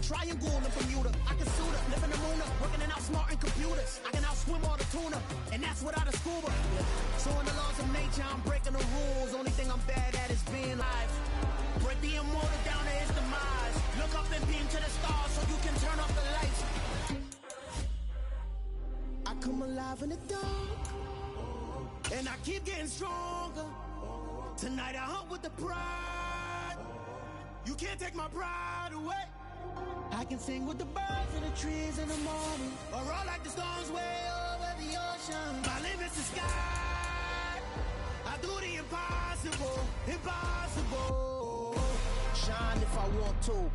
triangle in Bermuda. I can suit her, live in the moon, working and outsmarting computers. I can outswim all the tuna, and that's without a scuba. So in the laws of nature, I'm breaking the rules. Only thing I'm bad at is being live. Break the immortal down to his demise. Look up and beam to the stars so you can turn off the lights. I come alive in the dark, and I keep getting stronger. Tonight I hunt with the pride. You can't take my pride away. I can sing with the birds and the trees in the morning, or roll like the storms way over the ocean. My limit's the sky. I do the impossible, impossible. Shine if I want to.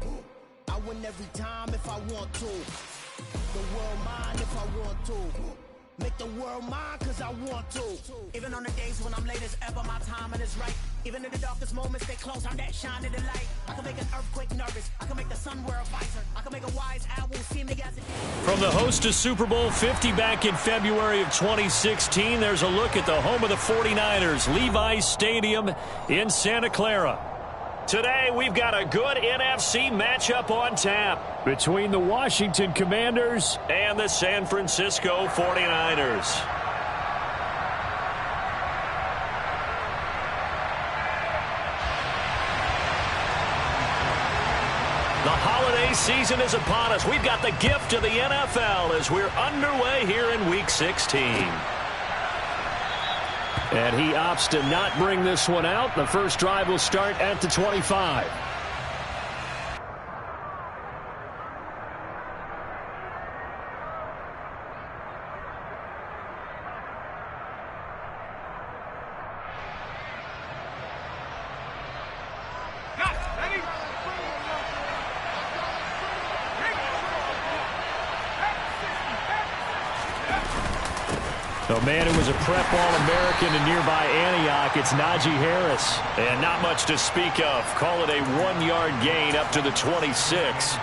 I win every time if I want to. The world mine if I want to. Make the world mine cause I want to. Even on the days when I'm late as ever, my timing is right. Even in the darkest moments, stay close, I'm that shine of the light. I can make an earthquake nervous. I can make the sun wear a visor. I can make a wise owl see me as it is. From the host of Super Bowl 50 back in February of 2016, there's a look at the home of the 49ers, Levi's Stadium in Santa Clara. Today, we've got a good NFC matchup on tap between the Washington Commanders and the San Francisco 49ers. The holiday season is upon us. We've got the gift of the NFL as we're underway here in Week 16. And he opts to not bring this one out. The first drive will start at the 25. The man who was a prep All-American in nearby Antioch, it's Najee Harris. And not much to speak of. Call it a 1-yard gain up to the 26.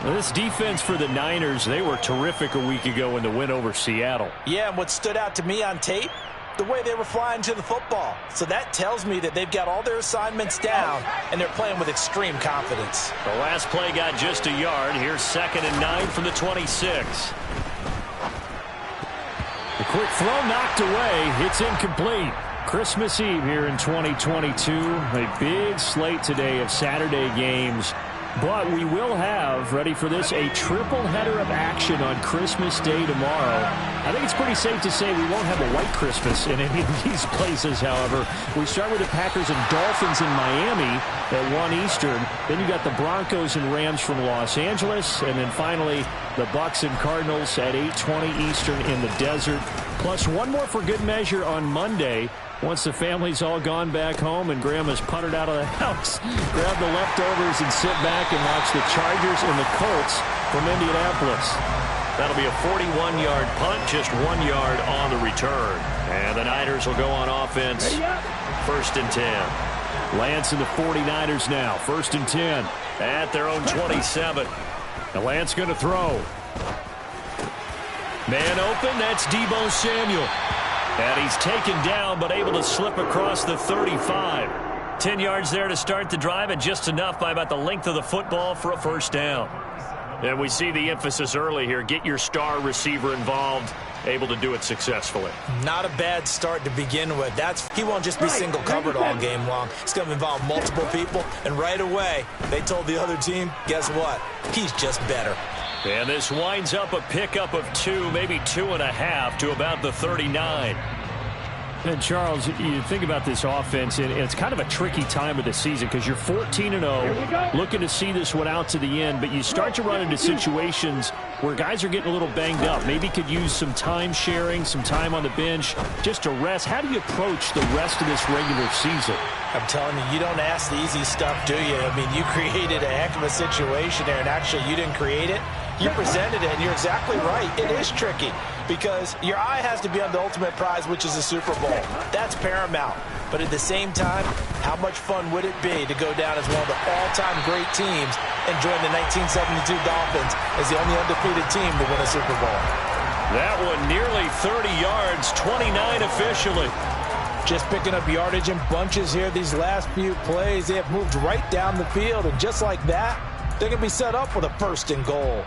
This defense for the Niners, they were terrific a week ago in the win over Seattle. Yeah, and what stood out to me on tape, the way they were flying to the football. So that tells me that they've got all their assignments down, and they're playing with extreme confidence. The last play got just a yard. Here's 2nd and 9 from the 26. The quick throw knocked away. It's incomplete. Christmas Eve here in 2022. A big slate today of Saturday games. But we will have, ready for this, a triple header of action on Christmas Day tomorrow. I think it's pretty safe to say we won't have a white Christmas in any of these places, however. We start with the Packers and Dolphins in Miami at 1 Eastern. Then you got the Broncos and Rams from Los Angeles. And then finally, the Bucs and Cardinals at 8:20 Eastern in the desert. Plus one more for good measure on Monday. Once the family's all gone back home and Grandma's puttered out of the house, grab the leftovers and sit back and watch the Chargers and the Colts from Indianapolis. That'll be a 41-yard punt, just 1 yard on the return. And the Niners will go on offense. 1st and 10. Lance and the 49ers now. 1st and 10 at their own 27. Now Lance going to throw. Man open, that's Deebo Samuel. And he's taken down, but able to slip across the 35. 10 yards there to start the drive, and just enough by about the length of the football for a first down. And we see the emphasis early here. Get your star receiver involved, able to do it successfully. Not a bad start to begin with. He won't just be single covered all game long. It's going to involve multiple people, and right away, they told the other team, guess what? He's just better. And this winds up a pickup of 2, maybe 2.5 to about the 39. And Charles, you think about this offense, and it's kind of a tricky time of the season because you're 14-0, looking to see this one out to the end, but you start to run into situations where guys are getting a little banged up. Maybe could use some time sharing, some time on the bench, just to rest. How do you approach the rest of this regular season? I'm telling you, you don't ask the easy stuff, do you? I mean, you created a heck of a situation there, and actually you didn't create it. You presented it, and you're exactly right. It is tricky because your eye has to be on the ultimate prize, which is the Super Bowl. That's paramount. But at the same time, how much fun would it be to go down as one of the all-time great teams and join the 1972 Dolphins as the only undefeated team to win a Super Bowl? That one nearly 30 yards, 29 officially. Just picking up yardage in bunches here these last few plays. They have moved right down the field, and just like that, They can be set up with a first and goal.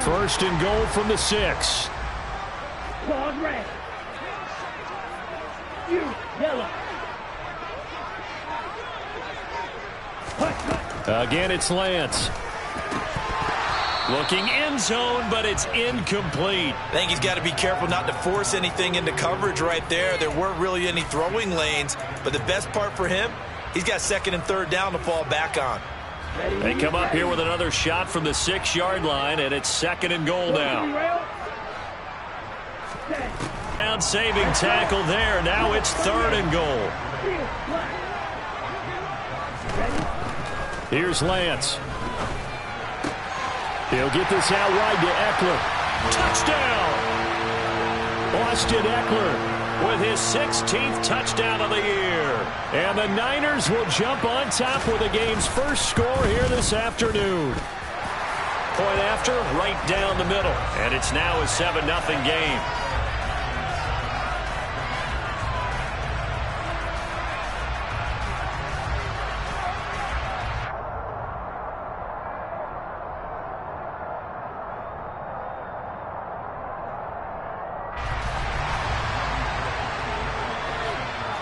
First and goal from the 6. Claws red. You, yellow. Again, it's Lance. Looking end zone, but it's incomplete. I think he's got to be careful not to force anything into coverage right there. There weren't really any throwing lanes, but the best part for him, he's got second and third down to fall back on. They come up here with another shot from the 6-yard line, and it's second and goal now. Saving tackle there. Now it's third and goal. Here's Lance. He'll get this out wide to Eckler. Touchdown! Austin Eckler with his 16th touchdown of the year. And the Niners will jump on top with the game's first score here this afternoon. Point after, right down the middle. And it's now a 7-0 game.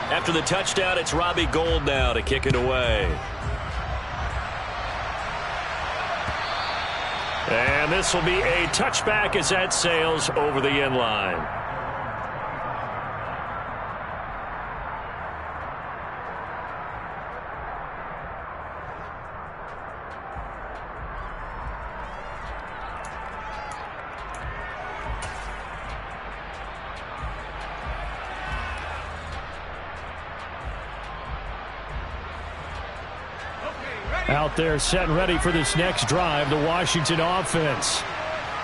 After the touchdown, it's Robbie Gould now to kick it away. And this will be a touchback as that sails over the end line. Out there set and ready for this next drive, the Washington offense.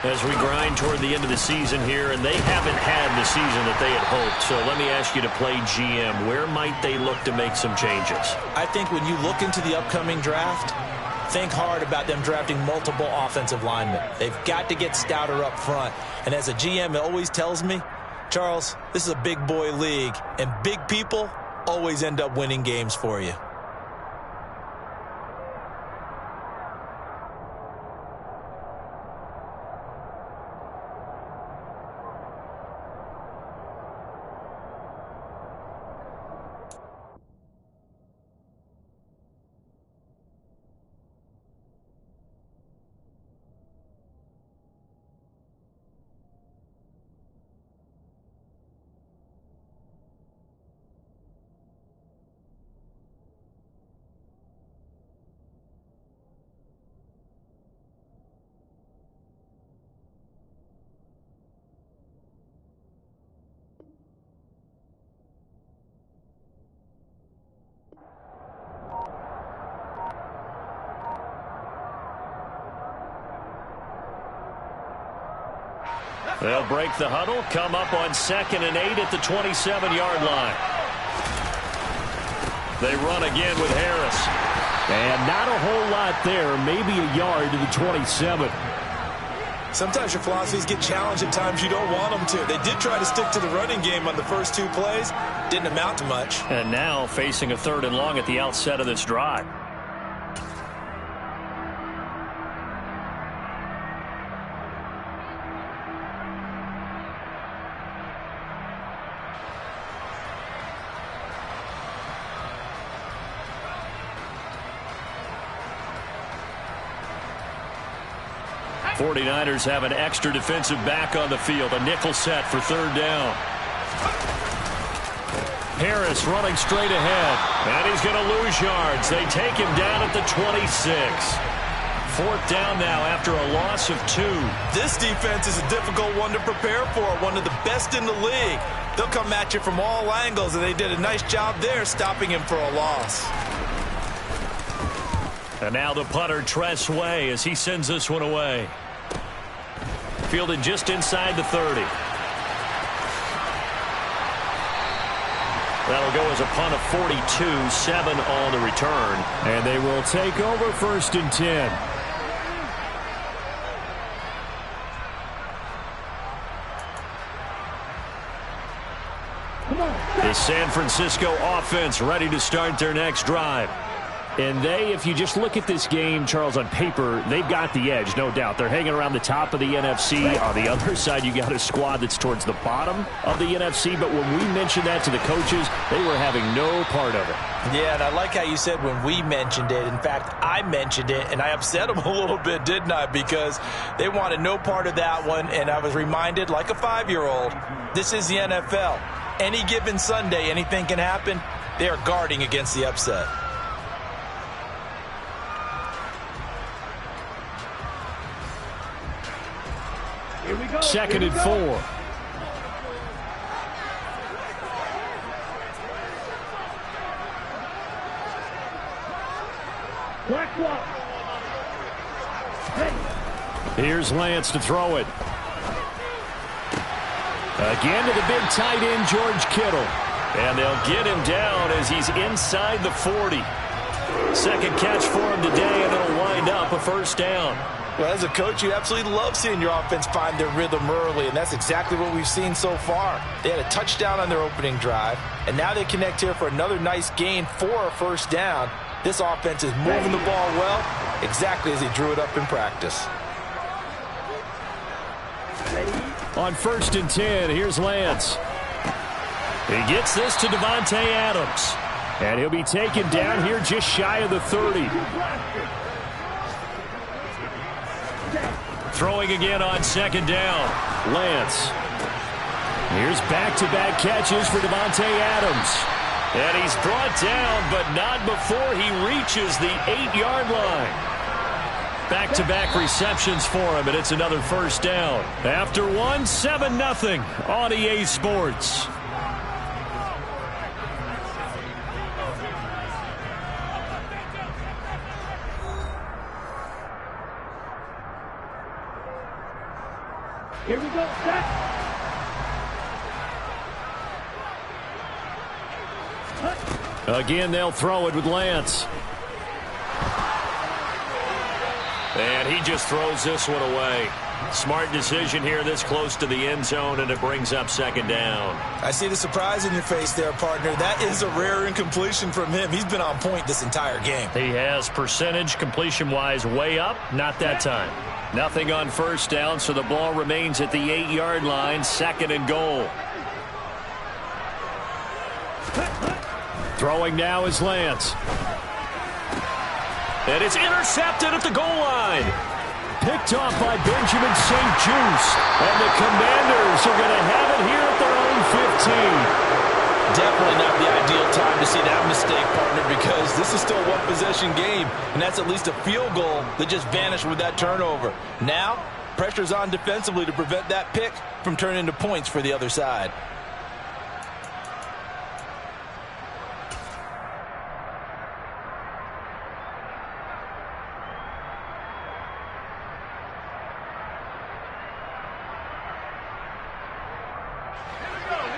As we grind toward the end of the season here, and they haven't had the season that they had hoped. So let me ask you to play GM. Where might they look to make some changes? I think when you look into the upcoming draft, think hard about them drafting multiple offensive linemen. They've got to get stouter up front. And as a GM, it always tells me, Charles, this is a big boy league, and big people always end up winning games for you. They'll break the huddle, come up on 2nd and 8 at the 27-yard line. They run again with Harris. And not a whole lot there, maybe a yard to the 27. Sometimes your philosophies get challenged at times you don't want them to. They did try to stick to the running game on the first 2 plays. Didn't amount to much. And now facing a 3rd and long at the outset of this drive. '49ers have an extra defensive back on the field. A nickel set for 3rd down. Harris running straight ahead. And he's going to lose yards. They take him down at the 26. 4th down now after a loss of 2. This defense is a difficult one to prepare for. One of the best in the league. They'll come at you from all angles, and they did a nice job there stopping him for a loss. And now the punter, Tress Way, as he sends this one away. Fielded just inside the 30. That'll go as a punt of 42, 7 on the return. And they will take over 1st and 10. This San Francisco offense ready to start their next drive. And if you just look at this game, Charles, on paper, they've got the edge, no doubt. They're hanging around the top of the NFC. On the other side, you got a squad that's towards the bottom of the NFC. But when we mentioned that to the coaches, they were having no part of it. Yeah, and I like how you said when we mentioned it. In fact, I mentioned it, and I upset them a little bit, didn't I? Because they wanted no part of that one, and I was reminded, like a 5-year-old, this is the NFL. Any given Sunday, anything can happen. They are guarding against the upset. Here we go. 2nd and 4. Black walk. Hey. Here's Lance to throw it. Again to the big tight end, George Kittle. And they'll get him down as he's inside the 40. Second catch for him today, and it'll wind up a first down. Well, as a coach, you absolutely love seeing your offense find their rhythm early, and that's exactly what we've seen so far. They had a touchdown on their opening drive, and now they connect here for another nice gain for a first down. This offense is moving the ball well, exactly as he drew it up in practice. On 1st and 10, here's Lance. He gets this to Davante Adams, and he'll be taken down here just shy of the 30. Throwing again on 2nd down. Lance. Here's back-to-back catches for Davante Adams. And he's brought down, but not before he reaches the 8-yard line. Back-to-back receptions for him, and it's another first down. After one, 7-0 on EA Sports. Here we go. Set. Again, they'll throw it with Lance. And he just throws this one away. Smart decision here this close to the end zone, and it brings up 2nd down. I see the surprise in your face there, partner. That is a rare incompletion from him. He's been on point this entire game. He has percentage completion-wise way up, not that time. Nothing on first down, so the ball remains at the 8-yard line, 2nd and goal. Throwing now is Lance. And it's intercepted at the goal line. Picked off by Benjamin St-Juste. And the Commanders are going to have it here at their own 15. Definitely not the ideal time to see that mistake, partner, because this is still a one-possession game, and that's at least a field goal that just vanished with that turnover. Now, pressure's on defensively to prevent that pick from turning into points for the other side.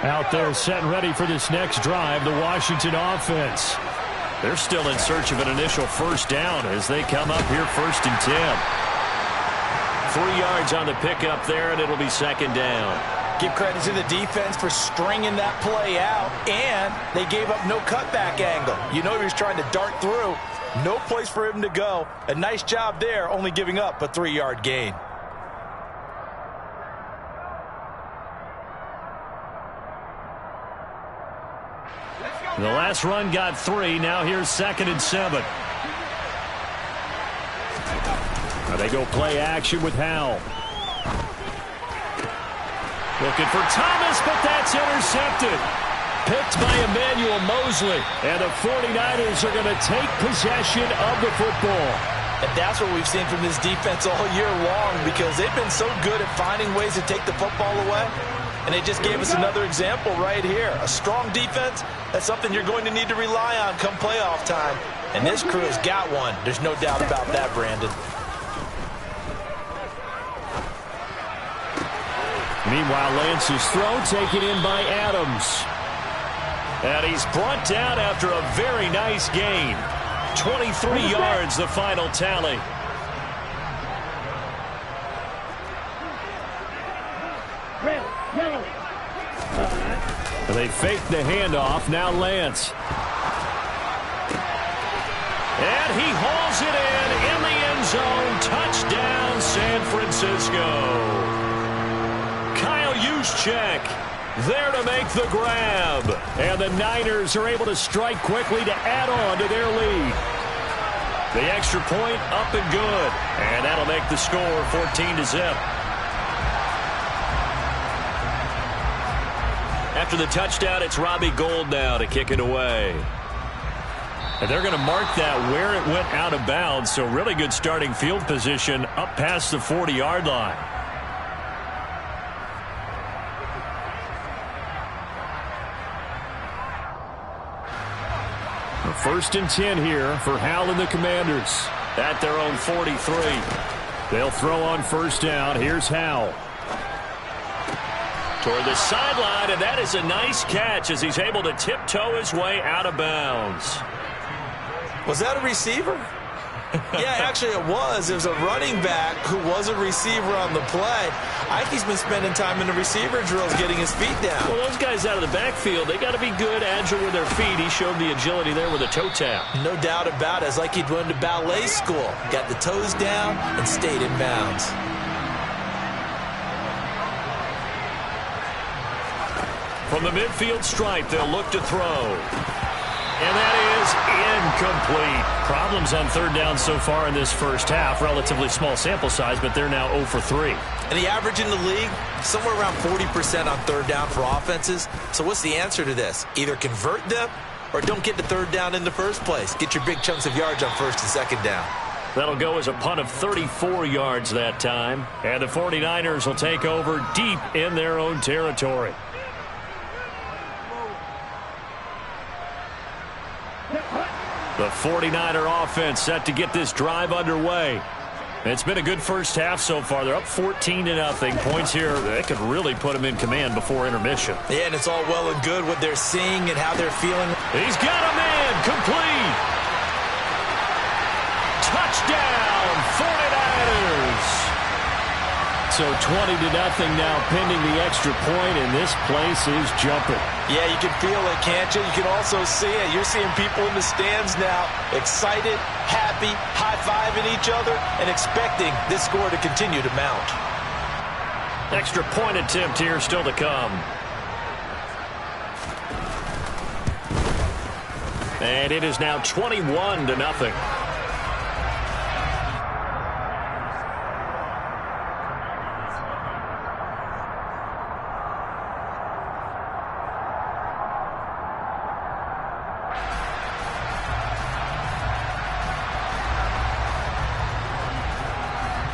Out there set and ready for this next drive, the Washington offense. They're still in search of an initial first down as they come up here 1st and 10. 3 yards on the pickup there, and it'll be 2nd down. Give credit to the defense for stringing that play out, and they gave up no cutback angle. You know he was trying to dart through. No place for him to go. A nice job there, only giving up a 3-yard gain. The last run got 3. Now here's 2nd and 7. Now they go play action with Howell. Looking for Thomas, but that's intercepted. Picked by Emmanuel Mosley. And the 49ers are going to take possession of the football. And that's what we've seen from this defense all year long, because they've been so good at finding ways to take the football away. And they just gave us another example right here. A strong defense, that's something you're going to need to rely on come playoff time. And this crew has got one. There's no doubt about that, Brandon. Meanwhile, Lance's throw taken in by Adams. And he's brought down after a very nice gain. 23 yards, the final tally. They fake the handoff. Now Lance. And he hauls it in the end zone. Touchdown, San Francisco. Kyle Juszczyk there to make the grab. And the Niners are able to strike quickly to add on to their lead. The extra point up and good. And that'll make the score 14-0. After the touchdown, it's Robbie Gould now to kick it away. And they're going to mark that where it went out of bounds. So really good starting field position up past the 40-yard line. First and 10 here for Howell and the Commanders at their own 43. They'll throw on first down. Here's Howell. Toward the sideline, and that is a nice catch as he's able to tiptoe his way out of bounds. Was that a receiver? Yeah, actually it was. It was a running back who was a receiver on the play. Ike's been spending time in the receiver drills getting his feet down. Well, those guys out of the backfield, they got to be good, agile with their feet. He showed the agility there with a toe tap. No doubt about it. It's like he'd went to ballet school. Got the toes down and stayed in bounds. From the midfield stripe, they'll look to throw. And that is incomplete. Problems on third down so far in this first half. Relatively small sample size, but they're now 0 for 3. And the average in the league, somewhere around 40% on third down for offenses. So what's the answer to this? Either convert them or don't get the third down in the first place. Get your big chunks of yards on first and second down. That'll go as a punt of 34 yards that time. And the 49ers will take over deep in their own territory. The 49er offense set to get this drive underway. It's been a good first half so far. They're up 14-0. Points here, that could really put them in command before intermission. Yeah, and it's all well and good what they're seeing and how they're feeling. He's got a man, complete. Touchdown, 49ers. So 20-0 now pending the extra point, and this place is jumping. Yeah, you can feel it, can't you? You can also see it. You're seeing people in the stands now, excited, happy, high-fiving each other, and expecting this score to continue to mount. Extra point attempt here still to come. And it is now 21-0.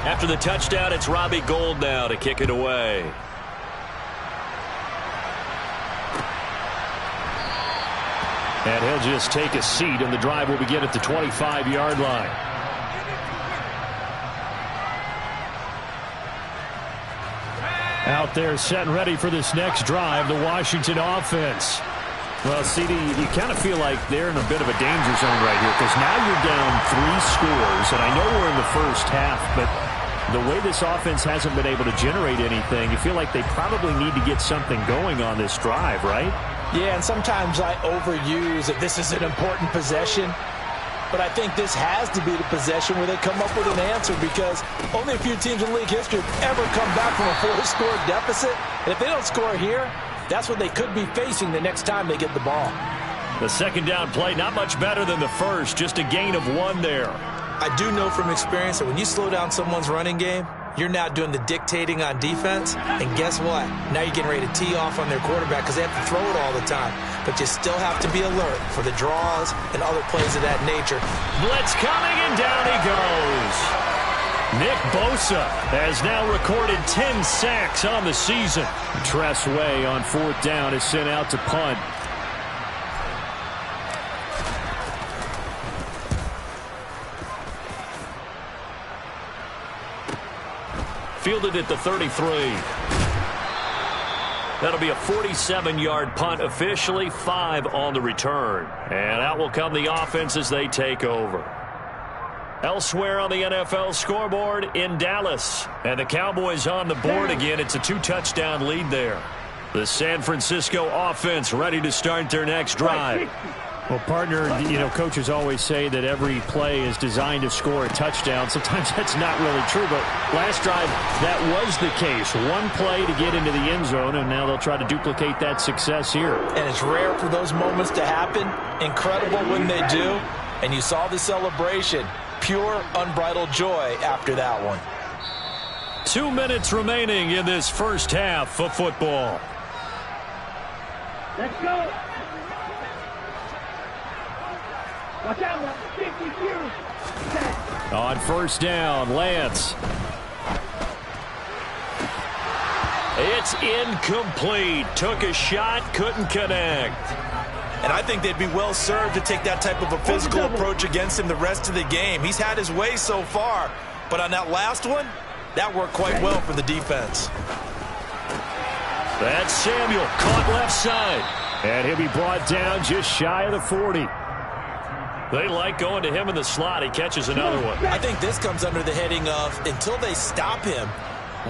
After the touchdown, it's Robbie Gould now to kick it away. And he'll just take a seat, and the drive will begin at the 25-yard line. Out there set and ready for this next drive, the Washington offense. Well, CD, you kind of feel like they're in a bit of a danger zone right here because now you're down 3 scores, and I know we're in the first half, but the way this offense hasn't been able to generate anything, you feel like they probably need to get something going on this drive, right? Yeah, and sometimes I overuse that this is an important possession, but I think this has to be the possession where they come up with an answer because only a few teams in league history have ever come back from a 4-score deficit, and if they don't score here, that's what they could be facing the next time they get the ball. The second down play, not much better than the first, just a gain of 1 there. I do know from experience that when you slow down someone's running game, you're now doing the dictating on defense. And guess what? Now you're getting ready to tee off on their quarterback because they have to throw it all the time. But you still have to be alert for the draws and other plays of that nature. Blitz coming, and down he goes. Nick Bosa has now recorded 10 sacks on the season. Tress Way on fourth down is sent out to punt. Fielded at the 33. That'll be a 47-yard punt, officially 5 on the return. And out will come the offense as they take over. Elsewhere on the NFL scoreboard in Dallas. And the Cowboys on the board again. It's a 2-touchdown lead there. The San Francisco offense ready to start their next drive. Well, partner, coaches always say that every play is designed to score a touchdown. Sometimes that's not really true, but last drive, that was the case. One play to get into the end zone, and now they'll try to duplicate that success here. And it's rare for those moments to happen. Incredible when they do. And you saw the celebration. Pure, unbridled joy after that one. 2 minutes remaining in this first half of football. Let's go. Watch out, 52. On first down, Lance. It's incomplete. Took a shot, couldn't connect. And I think they'd be well served to take that type of a physical approach against him the rest of the game. He's had his way so far, but on that last one, that worked quite well for the defense. That's Samuel, caught left side. And he'll be brought down just shy of the 40. They like going to him in the slot. He catches another one. I think this comes under the heading of, until they stop him,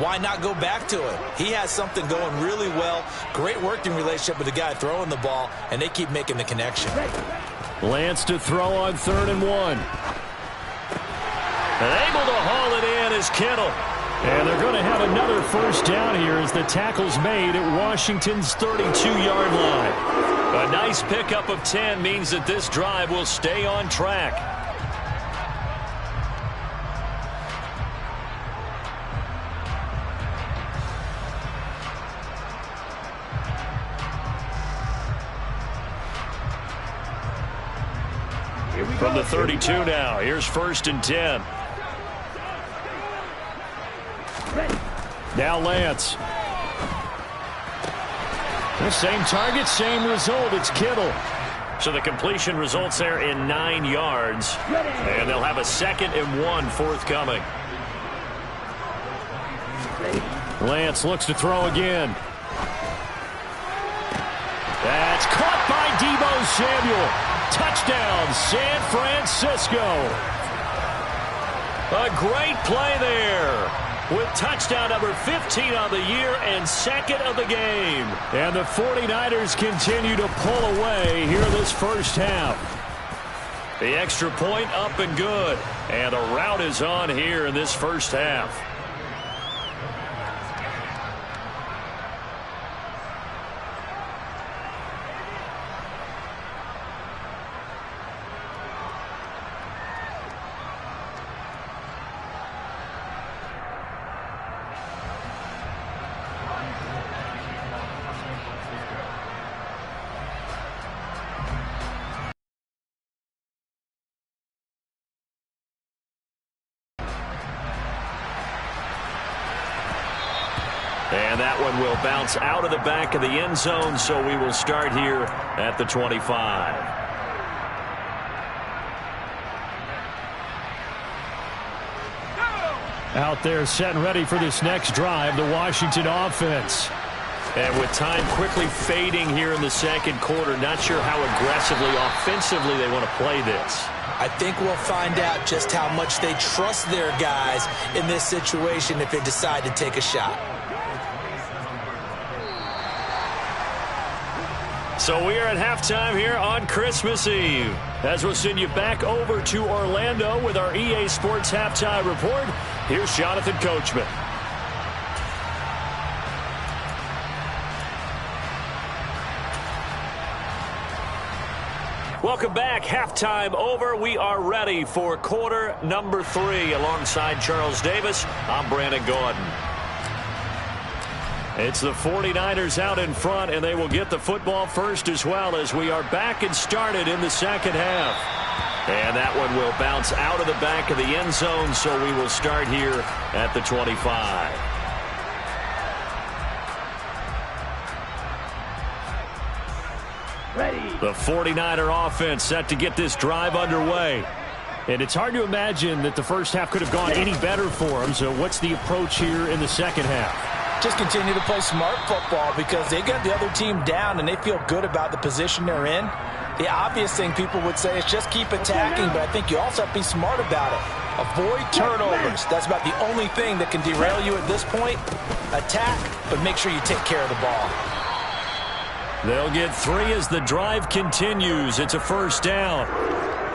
why not go back to it? He has something going really well. Great working relationship with the guy throwing the ball, and they keep making the connection. Lance to throw on 3rd and 1. And able to haul it in is Kittle. And they're going to have another first down here as the tackle's made at Washington's 32-yard line. A nice pickup of 10 means that this drive will stay on track. From the 32 now, here's 1st and 10. Now Lance. The same target, same result. It's Kittle. So the completion results there in 9 yards. And they'll have a 2nd and 1 forthcoming. Lance looks to throw again. That's caught by Deebo Samuel. Touchdown, San Francisco. A great play there, with touchdown number 15 on the year and 2nd of the game. And the 49ers continue to pull away here this first half. The extra point up and good. And a rout is on here in this first half. And that one will bounce out of the back of the end zone, so we will start here at the 25. Out there set and ready for this next drive, the Washington offense. And with time quickly fading here in the second quarter, not sure how aggressively, offensively they want to play this. I think we'll find out just how much they trust their guys in this situation if they decide to take a shot. So we are at halftime here on Christmas Eve. As we'll send you back over to Orlando with our EA Sports Halftime Report, here's Jonathan Coachman. Welcome back. Halftime over. We are ready for quarter number 3. Alongside Charles Davis, I'm Brandon Gordon. It's the 49ers out in front, and they will get the football first as well as we are back and started in the second half. And that one will bounce out of the back of the end zone, so we will start here at the 25. Ready. The 49er offense set to get this drive underway. And it's hard to imagine that the first half could have gone any better for them. So what's the approach here in the second half? Just continue to play smart football because they got the other team down and they feel good about the position they're in. The obvious thing people would say is just keep attacking, but I think you also have to be smart about it. Avoid turnovers. That's about the only thing that can derail you at this point. Attack, but make sure you take care of the ball. They'll get 3 as the drive continues. It's a first down.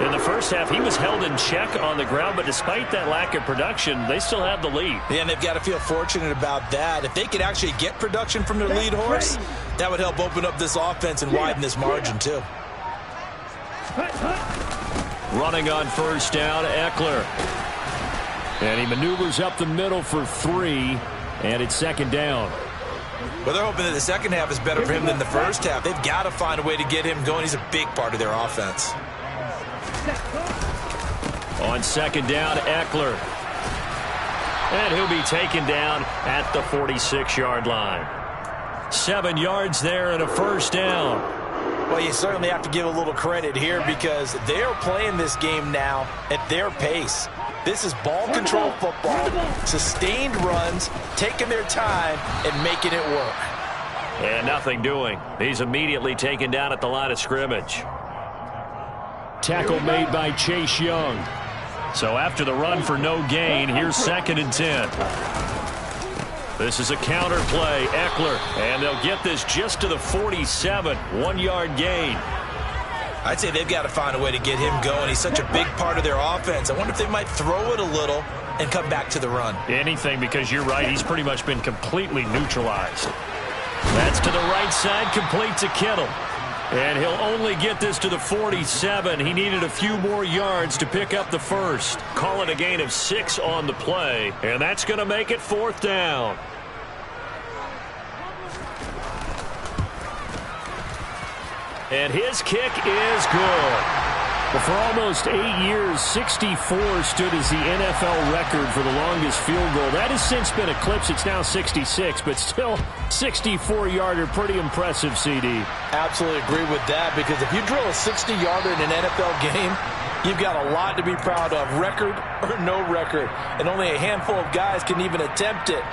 In the first half, he was held in check on the ground, but despite that lack of production, they still have the lead. Yeah, and they've got to feel fortunate about that. If they could actually get production from their lead horse, that would help open up this offense and widen this margin too. Running on first down, Eckler. And he maneuvers up the middle for 3, and it's second down. Well, they're hoping that the second half is better for him than the first half. They've got to find a way to get him going. He's a big part of their offense. On second down, Eckler. And he'll be taken down at the 46-yard line. 7 yards there and a first down. Well, you certainly have to give a little credit here because they're playing this game now at their pace. This is ball control football, sustained runs, taking their time, and making it work. And nothing doing. He's immediately taken down at the line of scrimmage. Tackle made by Chase Young. So after the run for no gain, here's 2nd and 10. This is a counter play, Eckler, and they'll get this just to the 47, 1-yard gain. I'd say they've got to find a way to get him going. He's such a big part of their offense. I wonder if they might throw it a little and come back to the run. Anything, because you're right, he's pretty much been completely neutralized. That's to the right side, complete to Kittle. And he'll only get this to the 47. He needed a few more yards to pick up the first. Call it a gain of 6 on the play, and that's going to make it 4th down. And his kick is good. Well, for almost 8 years, 64 stood as the NFL record for the longest field goal. That has since been eclipsed. It's now 66, but still 64-yarder. Pretty impressive, CD. Absolutely agree with that, because if you drill a 60-yarder in an NFL game, you've got a lot to be proud of, record or no record. And only a handful of guys can even attempt it.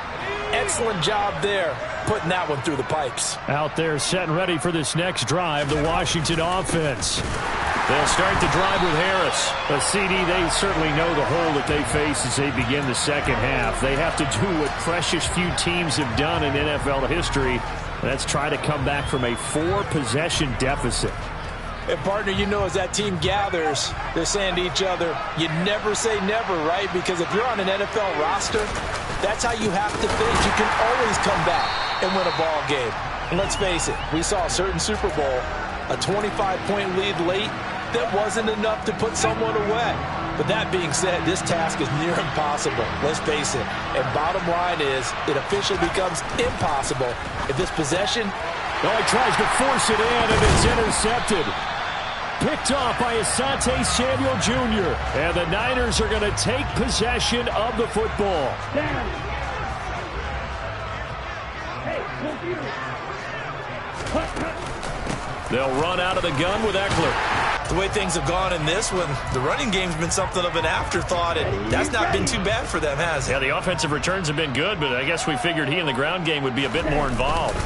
Excellent job there, putting that one through the pipes. Out there set and ready for this next drive, the Washington offense. They'll start the drive with Harris. But CD, they certainly know the hole that they face as they begin the second half. They have to do what precious few teams have done in NFL history. That's try to come back from a 4-possession deficit. And, partner, you know, as that team gathers, they're saying to each other, you never say never, right? Because if you're on an NFL roster, that's how you have to think. You can always come back and win a ball game. And let's face it, we saw a certain Super Bowl, a 25-point lead late, that wasn't enough to put someone away. But that being said, this task is near impossible. Let's face it. And bottom line is, it officially becomes impossible if this possession... Oh, he tries to force it in, and it's intercepted. Picked off by Asante Samuel Jr. And the Niners are going to take possession of the football. They'll run out of the gun with Eckler. The way things have gone in this one, the running game's been something of an afterthought, and that's not been too bad for them, has it? Yeah, the offensive returns have been good, but I guess we figured he in the ground game would be a bit more involved.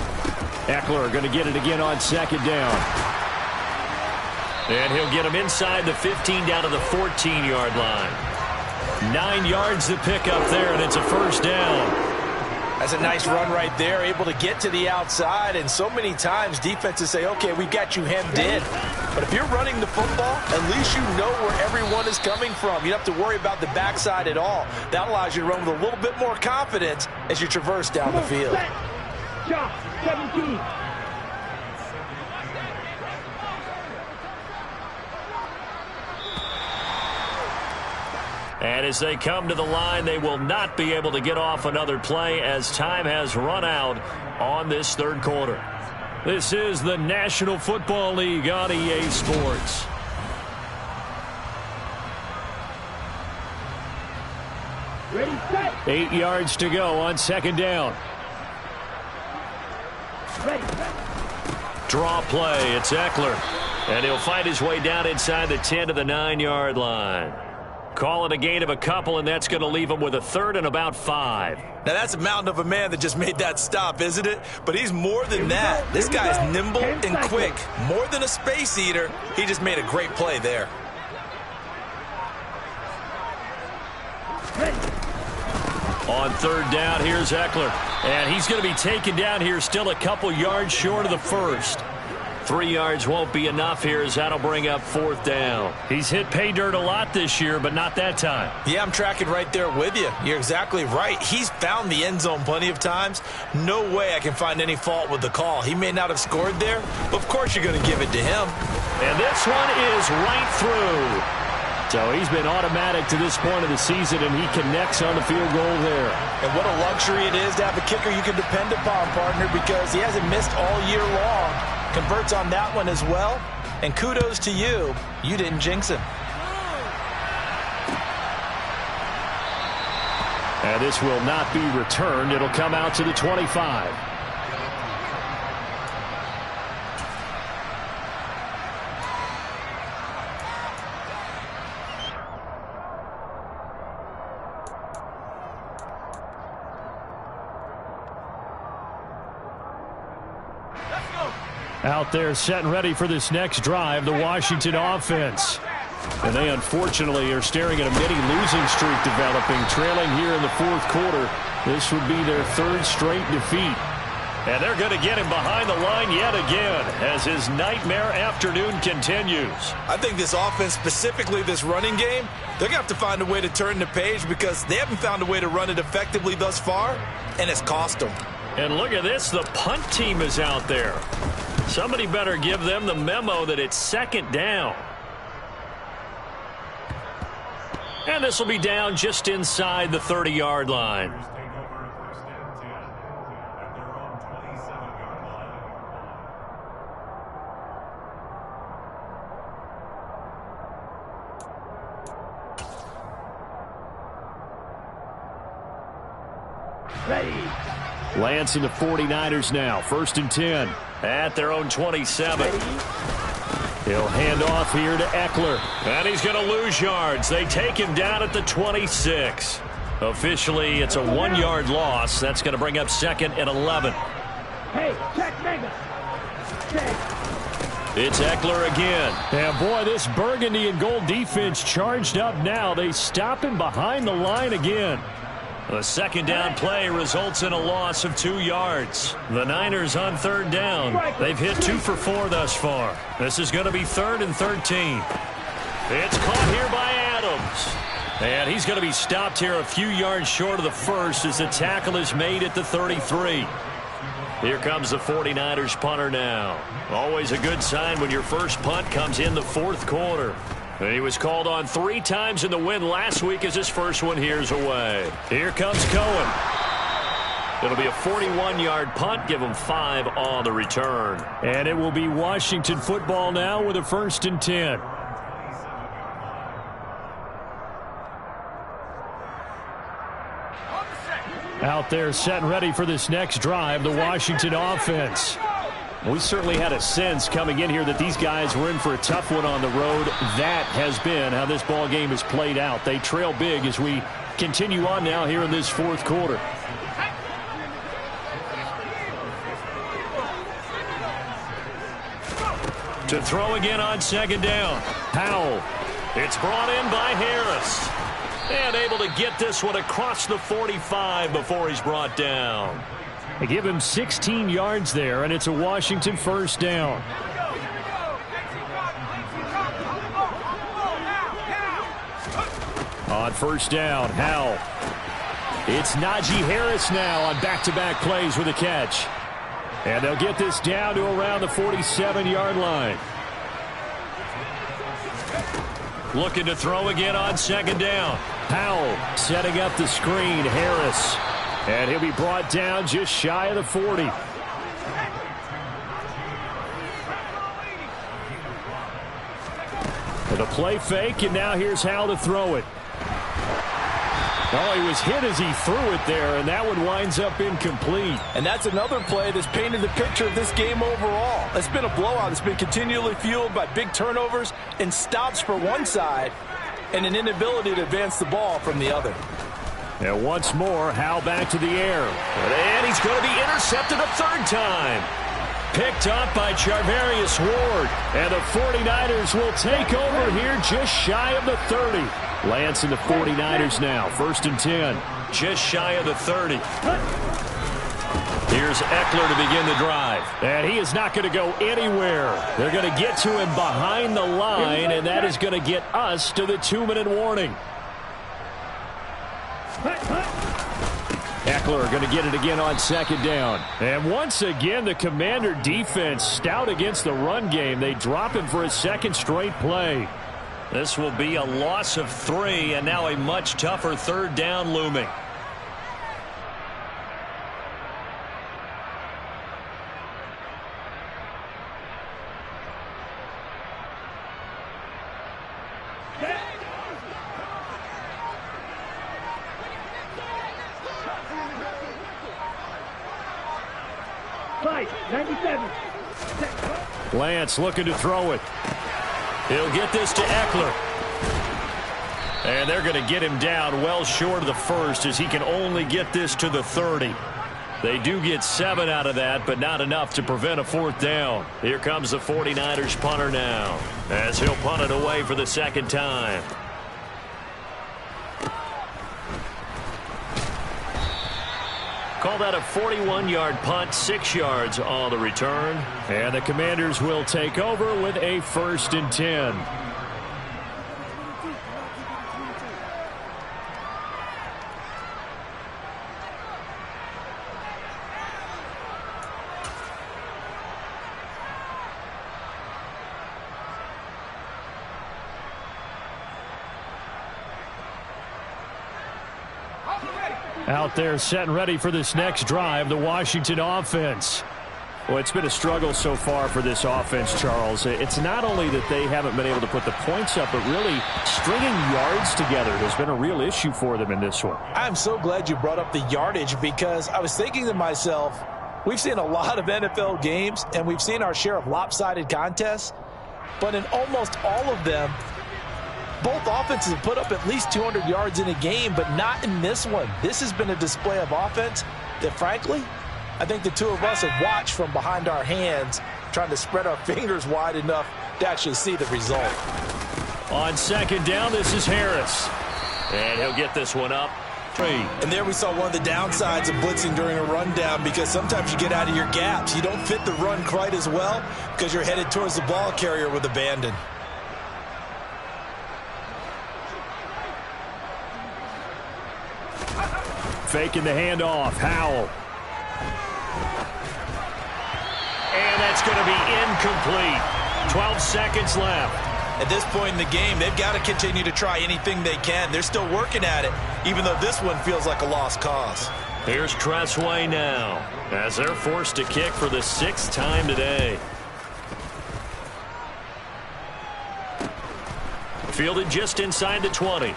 Eckler going to get it again on second down. And he'll get him inside the 15 down to the 14-yard line. 9 yards to pick up there, and it's a first down. That's a nice run right there, able to get to the outside, and so many times defenses say, okay, we've got you hemmed in. But if you're running the football, at least you know where everyone is coming from. You don't have to worry about the backside at all. That allows you to run with a little bit more confidence as you traverse down the field. Shot 17. And as they come to the line, they will not be able to get off another play as time has run out on this third quarter. This is the National Football League on EA Sports. Ready, set. 8 yards to go on second down. Ready. Draw play. It's Eckler. And he'll fight his way down inside the 10 to the 9-yard line. Call it a gain of a couple, and that's going to leave him with a third and about 5. Now, that's a mountain of a man that just made that stop, isn't it? But he's more than that. This guy's nimble and quick. More than a space eater, he just made a great play there. On third down, here's Eckler. And he's going to be taken down here still a couple yards short of the first. 3 yards won't be enough here as that'll bring up 4th down. He's hit pay dirt a lot this year, but not that time. Yeah, I'm tracking right there with you. You're exactly right. He's found the end zone plenty of times. No way I can find any fault with the call. He may not have scored there, but of course you're going to give it to him. And this one is right through. So he's been automatic to this point of the season, and he connects on the field goal there. And what a luxury it is to have a kicker you can depend upon, partner, because he hasn't missed all year long. Converts on that one as well. And kudos to you. You didn't jinx him. And this will not be returned. It'll come out to the 25. Out there set and ready for this next drive, the Washington offense. And they unfortunately are staring at a mini-losing streak developing, trailing here in the 4th quarter. This would be their 3rd straight defeat. And they're going to get him behind the line yet again as his nightmare afternoon continues. I think this offense, specifically this running game, they're going to have to find a way to turn the page because they haven't found a way to run it effectively thus far, and it's cost them. And look at this, the punt team is out there. Somebody better give them the memo that it's 2nd down. And this will be down just inside the 30-yard line. Ready. Lance and the 49ers now, 1st and 10. At their own 27. He'll hand off here to Eckler. And he's going to lose yards. They take him down at the 26. Officially, it's a 1-yard loss. That's going to bring up 2nd and 11. Hey, check mega. Check. It's Eckler again. And boy, this burgundy and gold defense charged up now. They stop him behind the line again. The 2nd down play results in a loss of 2 yards. The Niners on 3rd down. They've hit 2 for 4 thus far. This is going to be 3rd and 13. It's caught here by Adams. And he's going to be stopped here a few yards short of the first as the tackle is made at the 33. Here comes the 49ers punter now. Always a good sign when your first punt comes in the 4th quarter. And he was called on 3 times in the win last week as his first one here's away. Here comes Cohen. It'll be a 41-yard punt. Give him 5 on the return. And it will be Washington football now with a 1st and 10. Out there set and ready for this next drive, the Washington offense. We certainly had a sense coming in here that these guys were in for a tough one on the road. That has been how this ball game has played out. They trail big as we continue on now here in this 4th quarter. To throw again on 2nd down. Powell. It's brought in by Harris. And able to get this one across the 45 before he's brought down. They give him 16 yards there, and it's a Washington 1st down. On 1st down, Howell. It's Najee Harris now on back-to-back plays with a catch. And they'll get this down to around the 47-yard line. Looking to throw again on 2nd down. Powell setting up the screen. Harris. And he'll be brought down just shy of the 40. With a play fake, and now here's how to throw it. Oh, he was hit as he threw it there, and that one winds up incomplete. And that's another play that's painted the picture of this game overall. It's been a blowout. It's been continually fueled by big turnovers and stops for one side and an inability to advance the ball from the other. And once more, Howell back to the air. And he's going to be intercepted a 3rd time. Picked up by Charvarius Ward. And the 49ers will take over here just shy of the 30. Lance and the 49ers now, 1st and 10. Just shy of the 30. Here's Eckler to begin the drive. And he is not going to go anywhere. They're going to get to him behind the line, and that is going to get us to the 2-minute warning. Eckler going to get it again on second down. And once again, the Commander defense stout against the run game. They drop him for a second straight play. This will be a loss of 3, and now a much tougher third down looming. Lance looking to throw it. He'll get this to Eckler. And they're going to get him down well short of the first as he can only get this to the 30. They do get 7 out of that, but not enough to prevent a fourth down. Here comes the 49ers punter now as he'll punt it away for the second time. Call that a 41-yard punt, 6 yards on the return. And the Commanders will take over with a 1st and 10. Out there set and ready for this next drive, the Washington offense. Well, it's been a struggle so far for this offense, Charles. It's not only that they haven't been able to put the points up, but really stringing yards together has been a real issue for them in this one. I'm so glad you brought up the yardage because I was thinking to myself, we've seen a lot of NFL games and we've seen our share of lopsided contests, but in almost all of them, both offenses have put up at least 200 yards in a game, but not in this one. This has been a display of offense that, frankly, I think the two of us have watched from behind our hands, trying to spread our fingers wide enough to actually see the result. On second down, this is Harris. And he'll get this one up. And there we saw one of the downsides of blitzing during a rundown because sometimes you get out of your gaps. You don't fit the run quite as well because you're headed towards the ball carrier with abandon. Faking the handoff. Howell. And that's going to be incomplete. 12 seconds left. At this point in the game, they've got to continue to try anything they can. They're still working at it, even though this one feels like a lost cause. Here's Tressway now as they're forced to kick for the 6th time today. Fielded just inside the 20.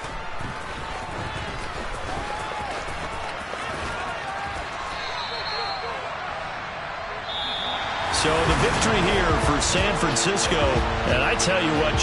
So the victory here for San Francisco. And I tell you what,